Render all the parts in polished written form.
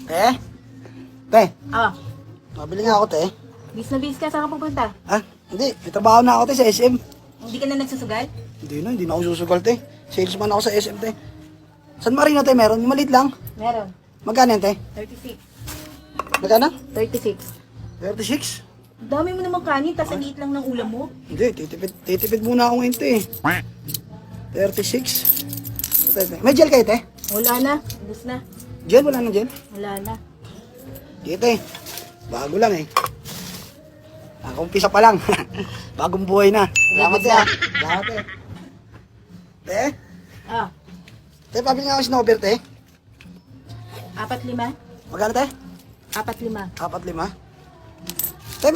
Te? Te? Ah, Mabili nga ako, te. bis na bis ka. Saan ka pupunta? Ah, hindi. May trabaho na ako, te, sa SM. Hindi ka na nagsusugal? Hindi na ako susugal, te. Salesman ako sa SM, te. San Marino, te, meron? Yung maliit lang. Meron. Magkano yan, te? 36. Magkano? 36. 36? Dami mo naman kanin, tas ang liit lang ng ulam mo. Hindi, titipid muna ako ngayon, te. 36? Te, te. May gel kayo, te? Wala na. Ubus na. Gel? Wala na gel? Wala na. Hindi, te. Bago lang, eh. Umpisa pa lang. Bagong buhay na. Salamat, te, ah. Salamat, te. Te? Ah, Te, pabili nga ako snowbeer, te. 4-5. Magkano, te? 4-5. 4-5. Te,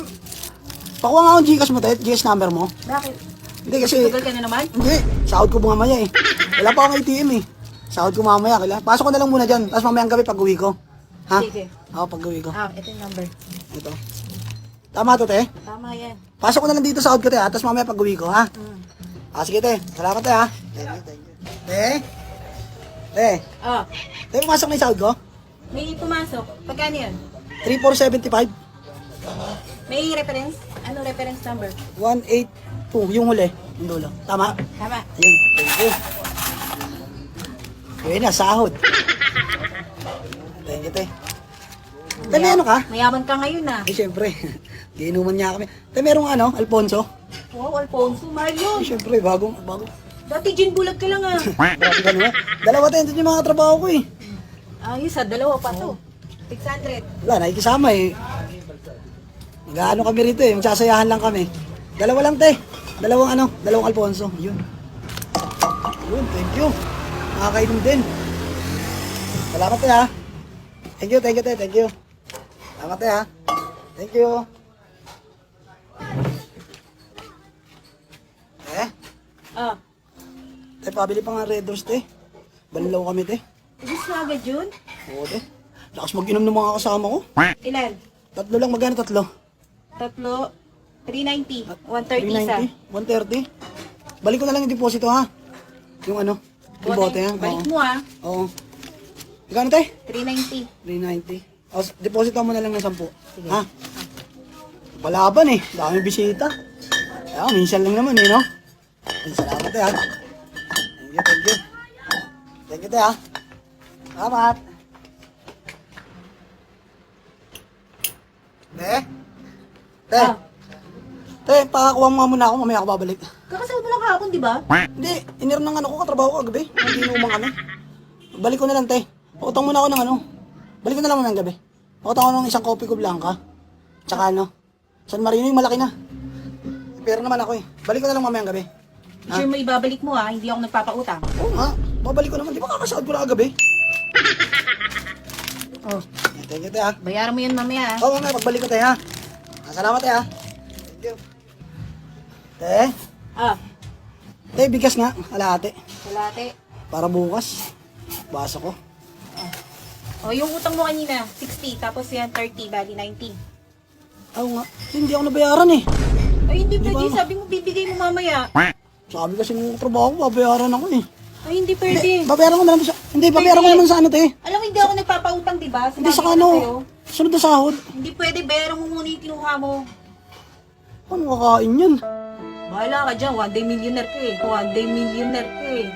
pakuha nga akong Gcash mo, te. Gcash number mo. Bakit? Hindi, kasi... Sugal ka na naman? Hindi, sahod ko mamaya, eh. Wala pa akong ATM, eh. Sahod ko mamaya. Pasok ko na lang muna dyan. Tapos mamayang gabi pag-uwi ko. Ha? Sige. Oo, pag-uwi ko. Ah, ito yung number. Ito. Tama to, te. Tama yan. Pasok ko na lang dito sahod ko, te, ha? Tapos mamaya pag-uwi ko, ha? Mm. Ah, sige, te. Salamat, te, ha? Thank you. Te? Te? Ah, Te, pumasok na yung sahod ko? may pumasok. Pagkano yun? 3475. May reference? Ano reference number? 182. Yung huli. Yung dulo. Tama? Tama. Ayun. Thank you. Ayun na, sahod. Thank you, te. Te, may ano ka? Mayaman ka ngayon ah. Eh, syempre. Giinuman niya kami. Te, merong ano? Alfonso? Wow, Alfonso, mahal Eh, yun. syempre, bagong. Dati gin bulag ka lang ah. Grabe ka naman. Dalawa, te. Ito yung mga trabaho ko, eh. Ayos ah, dalawa pa to. 600. Wala, nakikisama, eh. Mag-ano kami rito, eh. Magsasayahan lang kami. Dalawa lang, te. Dalawang Alfonso. Yun. Yun, thank you. Nakakainom din. Salamat, te, ha. Thank you, te. Thank you. Salamat, te, ha. Thank you. Ah, Te, pabili pa nga Red Horse, te. Banlaw kami, te. ubus na agad yun? Oo, te. Lakas mag-inom ng mga kasama ko. Ilan? Tatlo lang, magkano tatlo? Tatlo. 390. 130 isa. 130. Balik ko na lang yung deposito, ha? Yung ano? Yung bote, ha? Balik Oo. mo ah. Oo. Magkano, te? 390. 390. O, deposito mo na lang ng 10. Ha? Palaban, eh. Dami bisita. Kaya, minsan lang naman, eh, no? Salamat, te, ha? Thank you. Thank you, te, ha? Salamat. Te? Te? Ah. Te, pakakuha mo nga muna ako, mamaya ako babalik. Kakasahod mo lang kahapon, di ba? Hindi, inir ng ano ko, katrabaho ko kagabi. Hindi lumang kami. Balik ko na lang, te. Pautang muna ako ng ano. Balik ko na lang mamayang gabi. Pautang ko ng isang kopi ko blanca. Tsaka ano, San Marino yung malaki na. Pero naman ako, eh. Balik ko na lang mamayang gabi. Sure mo ibabalik mo ah, hindi ako nagpapautang. Oo nga, babalik ko naman. Di ba kakasahod ko na kagabi? Oh, Thank you, te, ha. bayaran mo yun mamaya ah. Oo, mamaya, pagbalik ko, te, ha. Salamat, te, ha. Thank you. Te, Ah, te, bigas nga, alate. kalate. Para bukas. Basa ko. Oh, yung utang mo kanina, 60, tapos yan 30, bali 90. Oo nga, hindi ako nabayaran, eh. Ay, hindi Di pwede. ba? Sabi mo, bibigay mo mamaya. Sabi kasi ng trabaho ko, babayaran ako, eh. Ay, hindi pwede. Babayaran ko na lang sa... Hindi, babayaran ko Pwede. naman sa ano, te. Alam mo, hindi ako nagpapautang, di ba? Hindi, Sinabi sa ko na ano. sa'yo. Sunod na sahod. Hindi pwede, bayaran mo muna yung kinuha mo. Ano kakain yan? Bahala ka dyan, one day millionaire ka eh. One day millionaire ka eh.